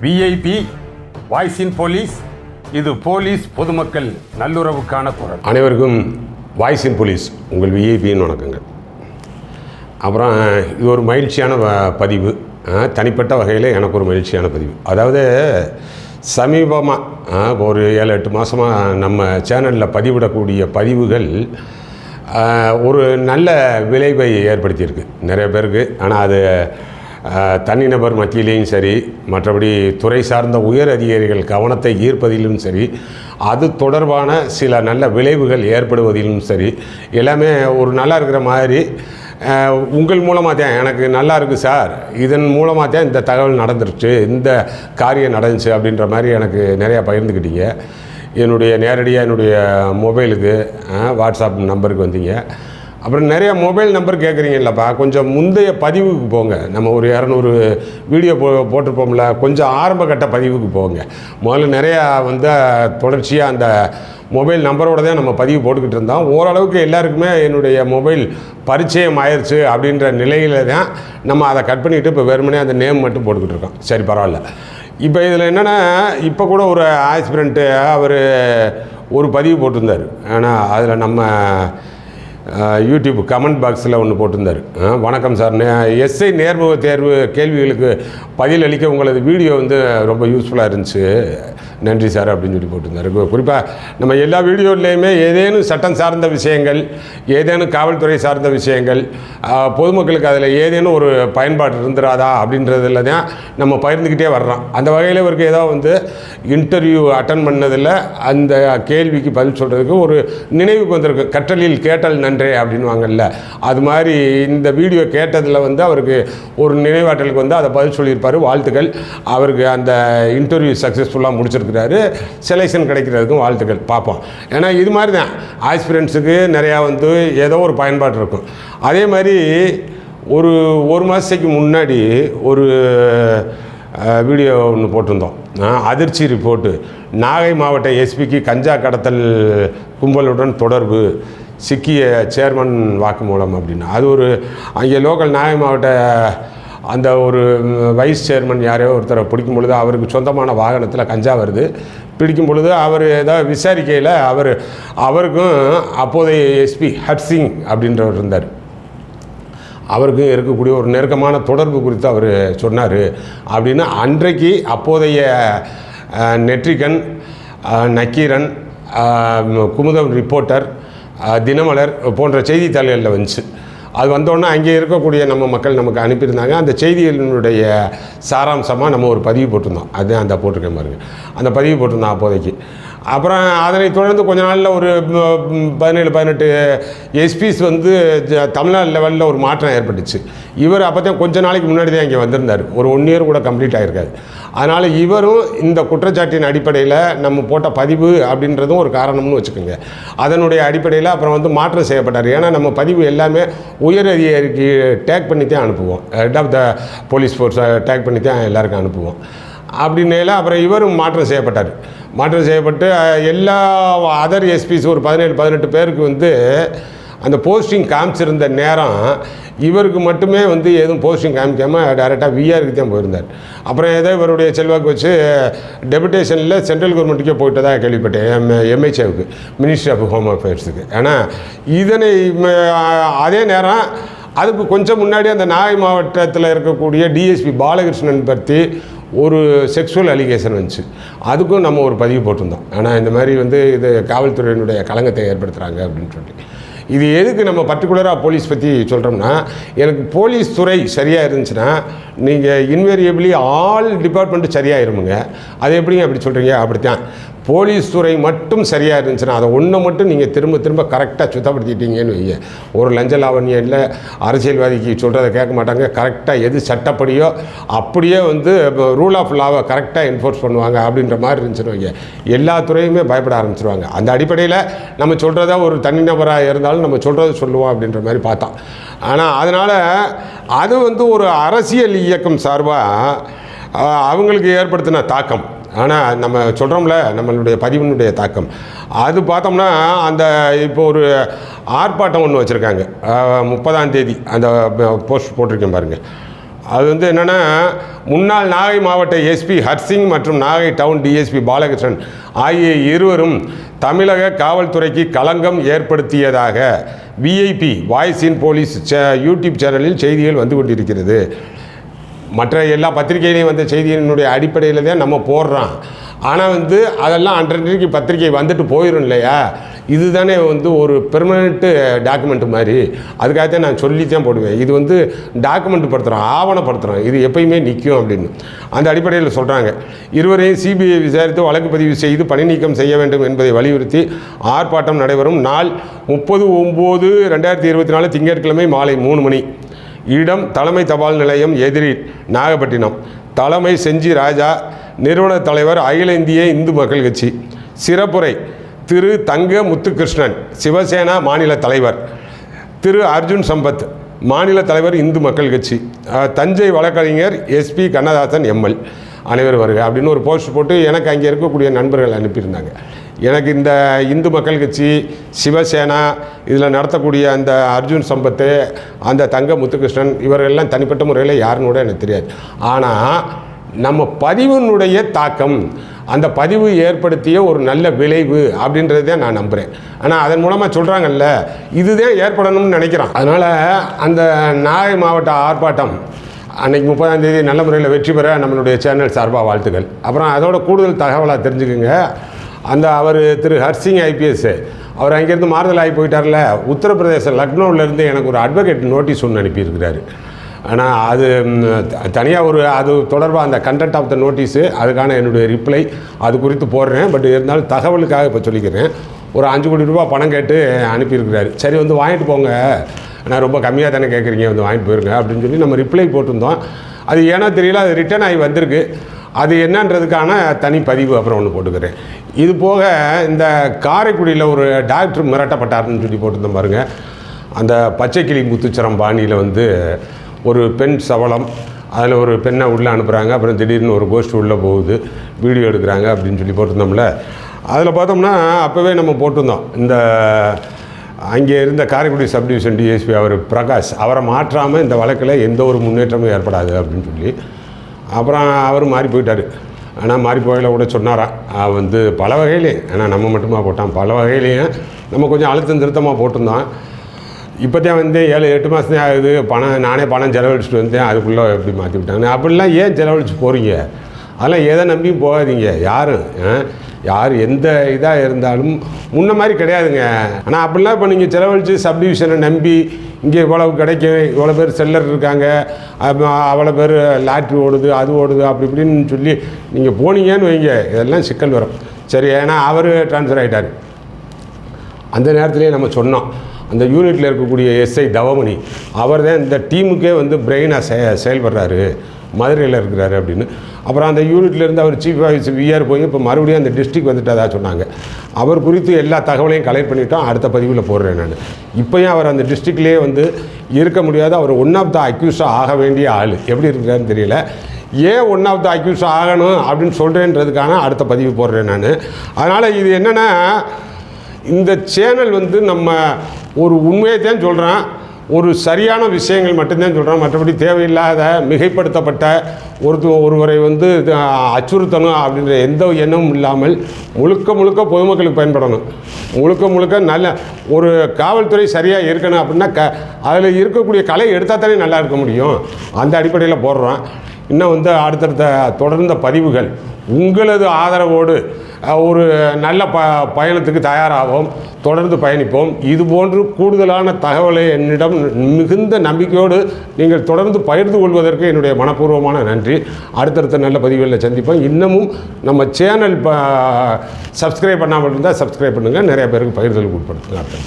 VIP voice in police. இது police பொதுமக்கள் நல்லுறவுக்கான குரல். அனைவருக்கும் வாய்ஸ் இன் போலீஸ் உங்கள் விஐபின்னு வணக்கங்கள். அப்புறம் இது ஒரு மகிழ்ச்சியான பதிவு, தனிப்பட்ட வகையில் எனக்கு ஒரு மகிழ்ச்சியான பதிவு. அதாவது சமீபமாக ஒரு 7-8 மாதமாக நம்ம சேனலில் பதிவிடக்கூடிய பதிவுகள் ஒரு நல்ல விளைவை ஏற்படுத்தியிருக்கு நிறைய பேருக்கு. ஆனால் அது தனிநபர் மத்தியிலையும் சரி, மற்றபடி துறை சார்ந்த உயர் அதிகாரிகள் கவனத்தை ஈர்ப்பதிலும் சரி, அது தொடர்பான சில நல்ல விளைவுகள் ஏற்படுவதிலும் சரி, எல்லாமே ஒரு நல்லா இருக்கிற மாதிரி உங்கள் மூலமாக தான் எனக்கு நல்லா இருக்குது சார், இதன் மூலமாக தான் இந்த தகவல் நடந்துருச்சு, இந்த காரியம் நடந்துச்சு அப்படின்ற மாதிரி எனக்கு நிறையா பகிர்ந்துக்கிட்டீங்க. நேரடியாக என்னுடைய மொபைலுக்கு வாட்ஸ்அப் நம்பருக்கு வந்தீங்க. அப்புறம் நிறையா மொபைல் நம்பர் கேட்குறீங்கல்லப்பா, கொஞ்சம் முந்தைய பதிவுக்கு போங்க. நம்ம ஒரு 200 வீடியோ போட்டிருப்போம்ல, கொஞ்சம் ஆரம்ப கட்ட பதிவுக்கு போங்க. முதல்ல நிறையா தொடர்ச்சியாக அந்த மொபைல் நம்பரோடு தான் நம்ம பதிவு போட்டுக்கிட்டு இருந்தோம். ஓரளவுக்கு எல்லாருக்குமே என்னுடைய மொபைல் பரிச்சயம் ஆயிடுச்சு அப்படின்ற நிலையில் தான் நம்ம அதை கட் பண்ணிவிட்டு இப்போ வெறுமனே அந்த நேம் மட்டும் போட்டுக்கிட்டு இருக்கோம். சரி, பரவாயில்ல. இப்போ இதில் என்னென்னா, இப்போ கூட ஒரு ஆஸ்பிரண்ட்டு அவர் ஒரு பதிவு போட்டிருந்தார். ஆனால் அதில் நம்ம யூடியூப் கமெண்ட் பாக்ஸில் ஒன்று போட்டிருந்தார். வணக்கம் சார், எஸ்ஐ நேர்முக தேர்வு கேள்விகளுக்கு பதில் அளிக்க உங்களது வீடியோ ரொம்ப யூஸ்ஃபுல்லாக இருந்துச்சு, நன்றி சார் அப்படின்னு சொல்லி போட்டிருந்தார். குறிப்பாக நம்ம எல்லா வீடியோலையுமே ஏதேனும் சட்டம் சார்ந்த விஷயங்கள், ஏதேனும் காவல்துறை சார்ந்த விஷயங்கள், பொதுமக்களுக்கு அதில் ஏதேனும் ஒரு பயன்பாடு இருந்துராதா அப்படின்றதில் தான் நம்ம பகிர்ந்துக்கிட்டே வர்றோம். அந்த வகையில் இவருக்கு ஏதோ இன்டர்வியூ அட்டன் பண்ணதில் அந்த கேள்விக்கு பதில் சொல்கிறதுக்கு ஒரு நினைவுக்கு வந்திருக்கு. கற்றலில் கேட்டல் நன்றே அப்படின்வாங்கல்ல, அது மாதிரி இந்த வீடியோ கேட்டதில் அவருக்கு ஒரு நினைவாற்றலுக்கு அதை பதில் சொல்லியிருப்பார். வாழ்த்துக்கள். அவருக்கு அந்த இன்டர்வியூ சக்ஸஸ்ஃபுல்லாக முடிச்சிருக்கிறாரு. செலெக்ஷன் கிடைக்கிறதுக்கும் வாழ்த்துக்கள். பார்ப்போம். ஏன்னா இது மாதிரி தான் ஆஸ்பிரண்ட்ஸுக்கு நிறையா ஏதோ ஒரு பயன்பாடு இருக்கும். அதே மாதிரி ஒரு மாதத்துக்கு முன்னாடி ஒரு வீடியோ ஒன்று போட்டிருந்தோம். அதிர்ச்சி ரிப்போர்ட்டு, நாகை மாவட்ட எஸ்பிக்கு கஞ்சா கடத்தல் கும்பலுடன் தொடர்பு, சிக்கிய சேர்மன் வாக்குமூலம் அப்படின்னு. அது ஒரு அங்கே லோக்கல் நாகை மாவட்ட அந்த ஒரு வைஸ் சேர்மன் யாரையோ ஒருத்தரை பிடிக்கும் பொழுது அவருக்கு சொந்தமான வாகனத்தில் கஞ்சா வருது. பிடிக்கும் பொழுது அவர் ஏதாவது விசாரிக்கையில் அவருக்கும் அப்போதைய எஸ்பி ஹர்சிங் அப்படின்றவர் இருந்தார். அவருக்கும் இருக்கக்கூடிய ஒரு நெருக்கமான தொடர்பு குறித்து அவர் சொன்னார் அப்படின்னு அன்றைக்கு அப்போதைய நெற்றிகன், நக்கீரன், குமுதம் ரிப்போர்ட்டர், தினமலர் போன்ற செய்தித்தாள்களில் வந்துச்சு. அது வந்தோடனே அங்கே இருக்கக்கூடிய நம்ம மக்கள் நமக்கு அனுப்பியிருந்தாங்க. அந்த செய்திகளினுடைய சாராம்சமாக நம்ம ஒரு பதிவு போட்டிருந்தோம். அதுதான் அந்த போட்டிருக்கேன் பாருங்க, அந்த பதிவு போட்டிருந்தோம் அப்போதைக்கு. அப்புறம் அதனை தொடர்ந்து கொஞ்ச நாளில் ஒரு 17-18 எஸ்பிஸ் தமிழ்நாடு லெவலில் ஒரு மாற்றம் ஏற்பட்டுச்சு. இவர் அப்போ தான் கொஞ்ச நாளைக்கு முன்னாடி தான் இங்கே வந்திருந்தார். ஒரு 1 இயர் கூட கம்ப்ளீட் ஆகிருக்காது. அதனால் இவரும் இந்த குற்றச்சாட்டின் அடிப்படையில் நம்ம போட்ட பதிவு அப்படின்றதும் ஒரு காரணம்னு வச்சுக்கோங்க. அதனுடைய அடிப்படையில் அப்புறம் மாற்றம் செய்யப்பட்டார். ஏன்னா நம்ம பதிவு எல்லாமே உயர் அதிகாரிக்கு டேக் பண்ணி தான் அனுப்புவோம். ஹெட் ஆஃப் த போலீஸ் ஃபோர்ஸை டேக் பண்ணி தான் எல்லாருக்கும் அனுப்புவோம். அப்படின்னால அப்புறம் இவரும் மாற்றம் செய்யப்பட்டார். மாற்றம் செய்யப்பட்டு எல்லா அதர் எஸ்பிஸ் ஒரு 17-18 பேருக்கு அந்த போஸ்டிங் காமிச்சிருந்த நேரம் இவருக்கு மட்டுமே எதுவும் போஸ்டிங் காமிக்காமல் டைரெக்டாக விஆருக்கு தான் போயிருந்தார். அப்புறம் ஏதோ இவருடைய செல்வாக்கு வச்சு டெபுடேஷனில் சென்ட்ரல் கவர்மெண்ட்டுக்கே போயிட்டு தான் கேள்விப்பட்டேன், எம்ஹெச்ஏவுக்கு, மினிஸ்ட்ரி ஆஃப் ஹோம் அஃபேர்ஸுக்கு. ஆனால் இதனை அதே நேரம் அதுக்கு கொஞ்சம் முன்னாடி அந்த நாகை மாவட்டத்தில் இருக்கக்கூடிய டிஎஸ்பி பாலகிருஷ்ணன் பற்றி ஒரு செக்ஷுவல் அலிகேஷன் வந்துச்சு. அதுக்கும் நம்ம ஒரு பதிவு போட்டிருந்தோம். ஆனால் இந்த மாதிரி இது காவல்துறையினுடைய களங்கத்தை ஏற்படுத்துகிறாங்க அப்படின்னு சொல்லி. இது எதுக்கு நம்ம பர்டிகுலராக போலீஸ் பற்றி சொல்கிறோம்னா, எனக்கு போலீஸ் துறை சரியாக இருந்துச்சுன்னா நீங்கள் இன்வேரியபிளி ஆல் டிபார்ட்மெண்ட்டு சரியாக இருமுங்க. அது எப்படிங்க அப்படி சொல்கிறீங்க? அப்படித்தான். போலீஸ் துறை மட்டும் சரியாக இருந்துச்சுன்னா அதை ஒன்றை மட்டும் நீங்கள் திரும்ப திரும்ப கரெக்டாக சுத்தப்படுத்திட்டீங்கன்னு வைங்க, ஒரு லஞ்ச லாவண்யம் இல்லை, அரசியல்வாதிக்கு சொல்கிறத கேட்க மாட்டாங்க. கரெக்டாக எது சட்டப்படியோ அப்படியே ரூல் ஆஃப் லாவை கரெக்டாக என்ஃபோர்ஸ் பண்ணுவாங்க அப்படின்ற மாதிரி இருந்துச்சுன்னு வைங்க, எல்லா துறையுமே பயப்பட ஆரம்பிச்சிருவாங்க. அந்த அடிப்படையில் நம்ம சொல்கிறத ஒரு தனிநபராக இருந்தாலும் நம்ம சொல்கிறத சொல்லுவோம் அப்படின்ற மாதிரி பார்த்தோம். ஆனால் அதனால் அது ஒரு அரசியல் இயக்கம் சார்பாக அவங்களுக்கு ஏற்படுத்தின தாக்கம். ஆனால் நம்ம சொல்கிறோம்ல, நம்மளுடைய பதிவினுடைய தாக்கம் அது பார்த்தோம்னா, அந்த இப்போ ஒரு ஆர்ப்பாட்டம் ஒன்று வச்சுருக்காங்க 30ஆம் தேதி, அந்த போஸ்ட் போட்டிருக்கேன் பாருங்கள். அது வந்து என்னென்னா, முன்னாள் நாகை மாவட்ட எஸ்பி ஹர்சிங் மற்றும் நாகை டவுன் டிஎஸ்பி பாலகிருஷ்ணன் ஆகிய இருவரும் தமிழக காவல்துறைக்கு களங்கம் ஏற்படுத்தியதாக VIP voice in police YouTube சேனலில் செய்திகள் வந்து கொண்டிருக்கிறது. மற்ற எல்லா பத்திரிகையிலையும் வந்த செய்தியினுடைய அடிப்படையில் தான் நம்ம போடுறோம். ஆனால் வந்து அதெல்லாம் அன்றைக்கு பத்திரிகை வந்துட்டு போயிடும் இல்லையா? இது தானே வந்து ஒரு பெர்மனெண்ட்டு டாக்குமெண்ட் மாதிரி. அதுக்காகத்தான் நான் சொல்லி தான் போடுவேன். இது வந்து டாக்குமெண்ட் படுத்துகிறோம், ஆவணப்படுத்துகிறோம், இது எப்பயுமே நிற்கும் அப்படின்னு. அந்த அடிப்படையில் சொல்கிறாங்க. இருவரையும் சிபிஐ விசாரித்து வழக்கு பதிவு செய்து பணி நீக்கம் செய்ய வேண்டும் என்பதை வலியுறுத்தி ஆர்ப்பாட்டம் நடைபெறும் நாள் 30/9/2024 திங்கட்கிழமை மாலை 3 மணி. இடம் தலைமை தபால் நிலையம் எதிரில் நாகப்பட்டினம். தலைமை செஞ்சி ராஜா. நிறுவன தலைவர் அகில இந்திய இந்து மக்கள் கட்சி. சிறப்புரை திரு தங்க முத்துகிருஷ்ணன் சிவசேனா மாநில தலைவர். திரு அர்ஜுன் சம்பத் மாநில தலைவர் இந்து மக்கள் கட்சி. தஞ்சை வழக்கறிஞர் எஸ்பி கண்ணதாசன் எம்எல். அனைவரும் வருக அப்படின்னு ஒரு போஸ்ட் போட்டு எனக்கு அங்கே இருக்கக்கூடிய நண்பர்கள் அனுப்பியிருந்தாங்க. எனக்கு இந்த இந்து மக்கள் கட்சி, சிவசேனா இதில் நடத்தக்கூடிய அந்த அர்ஜுன் சம்பத்து, அந்த தங்க முத்துகிருஷ்ணன் இவர்களெல்லாம் தனிப்பட்ட முறையில் யாருன்னு கூட எனக்கு தெரியாது. ஆனால் நம்ம பதிவினுடைய தாக்கம், அந்த பதிவு ஏற்படுத்திய ஒரு நல்ல விளைவு அப்படின்றத நான் நம்புகிறேன். ஆனால் அதன் மூலமாக சொல்கிறாங்கல்ல, இதுதான் ஏற்படணும்னு நினைக்கிறேன். அதனால் அந்த நாகை மாவட்ட ஆர்ப்பாட்டம் அன்றைக்கி 30ஆம் தேதி நல்ல முறையில் வெற்றி பெற நம்மளுடைய சேனல் சார்பாக வாழ்த்துக்கள். அப்புறம் அதோட கூடுதல் தகவலாக தெரிஞ்சுக்குங்க. அந்த அவர் திரு ஹர்சிங் ஐபிஎஸ் அவர் அங்கேருந்து மாறுதல் ஆகி போயிட்டார்ல, உத்தரப்பிரதேச லக்னோவிலேருந்து எனக்கு ஒரு அட்வொகேட் நோட்டீஸ் ஒன்று அனுப்பியிருக்கிறாரு. ஆனால் அது தனியாக அது தொடர்பாக அந்த கண்டென்ட் ஆஃப் த நோட்டீஸு, அதுக்கான என்னுடைய ரிப்ளை அது குறித்து போடுறேன். பட் இருந்தாலும் தகவலுக்காக இப்போ சொல்லிக்கிறேன். ஒரு 5 கோடி ரூபா பணம் கேட்டு அனுப்பியிருக்கிறாரு. சரி வந்து வாங்கிட்டு போங்க, நான் ரொம்ப கம்மியாக தானே கேட்குறீங்க, வந்து வாங்கிட்டு போயிருங்க அப்படின்னு சொல்லி நம்ம ரிப்ளை போட்டிருந்தோம். அது ஏன்னா தெரியல, அது ரிட்டர்ன் ஆகி வந்திருக்கு. அது என்னன்றதுக்கான தனி பதிவு அப்புறம் ஒன்று போட்டுக்கிறேன். இது போக இந்த காரைக்குடியில் ஒரு டாக்டர் மிரட்டப்பட்டார்னு சொல்லி போட்டிருந்தோம் பாருங்கள். அந்த பச்சைக்கிளி முத்துச்சரம் பாணியில் வந்து ஒரு பெண் சவலம், அதில் ஒரு பெண்ணை உள்ளே அனுப்புகிறாங்க. அப்புறம் திடீர்னு ஒரு கோஷ்டி உள்ளே போகுது, வீடியோ எடுக்கிறாங்க அப்படின்னு சொல்லி போட்டிருந்தோம்ல. அதில் பார்த்தோம்னா அப்போவே நம்ம போட்டிருந்தோம், இந்த அங்கே இருந்த காரைக்குடி சப்டிவிஷன் டிஎஸ்பி அவர் பிரகாஷ், அவரை மாற்றாமல் இந்த வழக்கில் எந்த ஒரு முன்னேற்றமும் ஏற்படாது அப்படின்னு சொல்லி. அப்புறம் அவர் மாறி போயிட்டார். ஆனால் மாறி போகையில் கூட சொன்னாராம், வந்து பல வகையிலே, ஏன்னா நம்ம மட்டுமா போட்டான், பல வகையிலையும் நம்ம கொஞ்சம் அழுத்தம் திருத்தமாக போட்டிருந்தோம். இப்போ தான் வந்து 7-8 மாதம் தான் ஆகுது, நானே பணம் செலவழிச்சிட்டு வந்தேன், அதுக்குள்ளே எப்படி மாற்றி விட்டாங்க. அப்படிலாம் ஏன் செலவழித்து போகிறீங்க? அதெல்லாம் எதை நம்பியும் போகாதீங்க. யார் எந்த இதாக இருந்தாலும் முன்ன மாதிரி கிடையாதுங்க. ஆனால் அப்படிலாம் இப்போ நீங்கள் செலவழித்து சப்டிவிஷனை நம்பி இங்கே இவ்வளவு கிடைக்கும், இவ்வளோ பேர் செல்லர் இருக்காங்க, அவ்வளோ பேர் லாட்ரி ஓடுது, அது ஓடுது, அப்படி இப்படின்னு சொல்லி நீங்கள் போனீங்கன்னு வைங்க, இதெல்லாம் சிக்கல் வரும். சரி, ஏன்னா அவர் ட்ரான்ஸ்ஃபர் ஆகிட்டார். அந்த நேரத்துலேயே நம்ம சொன்னோம், அந்த யூனிட்டில் இருக்கக்கூடிய எஸ்ஐ தவமணி அவர் தான் இந்த டீமுக்கே வந்து பிரெயினாக செயல்படுறாரு, மதுரையில் இருக்கிறாரு அப்படின்னு. அப்புறம் அந்த யூனிட்லேருந்து அவர் சீஃப் ஆஃபீஸர் விஆர் போய் இப்போ மறுபடியும் அந்த டிஸ்ட்ரிக்ட் வந்துட்டதா சொன்னாங்க. அவர் குறித்து எல்லா தகவலையும் கலெக்ட் பண்ணிட்டோம், அடுத்த பதிவில் போடுறேன் நான். இப்போயும் அவர் அந்த டிஸ்ட்ரிக்ட்லேயே வந்து இருக்க முடியாது. அவர் ஒன் ஆஃப் த அக்யூஸாக ஆக வேண்டிய ஆள். எப்படி இருக்கிறாருன்னு தெரியல. ஏன் ஒன் ஆஃப் த அக்யூஸாக ஆகணும் அப்படின்னு சொல்கிறேன்றதுக்கான அடுத்த பதிவு போடுறேன் நான். அதனால் இது என்னென்னா, இந்த சேனல் வந்து நம்ம ஒரு உண்மையை தான் சொல்கிறேன், ஒரு சரியான விஷயங்கள் மட்டும்தான் சொல்கிறோம். மற்றபடி தேவையில்லாத மிகைப்படுத்தப்பட்ட ஒருவரை வந்து அச்சுறுத்தணும் அப்படின்ற எந்த எண்ணமும் இல்லாமல் முழுக்க பொதுமக்களுக்கு பயன்படணும். முழுக்க நல்ல ஒரு காவல்துறை சரியாக இருக்கணும் அப்படின்னா அதில் இருக்கக்கூடிய கலை எடுத்தால் தானே நல்லா இருக்க முடியும். அந்த அடிப்படையில் போடுறோம். இன்னும் வந்து அடுத்தடுத்த தொடர்ந்த பதிவுகள் உங்களது ஆதரவோடு ஒரு நல்ல பயணத்துக்கு தயாராகவும் தொடர்ந்து பயணிப்போம். இதுபோன்று கூடுதலான தகவலை என்னிடம் மிகுந்த நம்பிக்கையோடு நீங்கள் தொடர்ந்து பகிர்ந்து கொள்வதற்கு என்னுடைய மனப்பூர்வமான நன்றி. அடுத்தடுத்த நல்ல பதிவுகளில் சந்திப்போம். இன்னமும் நம்ம சேனல் சப்ஸ்கிரைப் பண்ணாமல் இருந்தால் சப்ஸ்கிரைப் பண்ணுங்கள், நிறைய பேருக்கு பகிர்தலுக்கு உட்படுத்துங்க. அடுத்த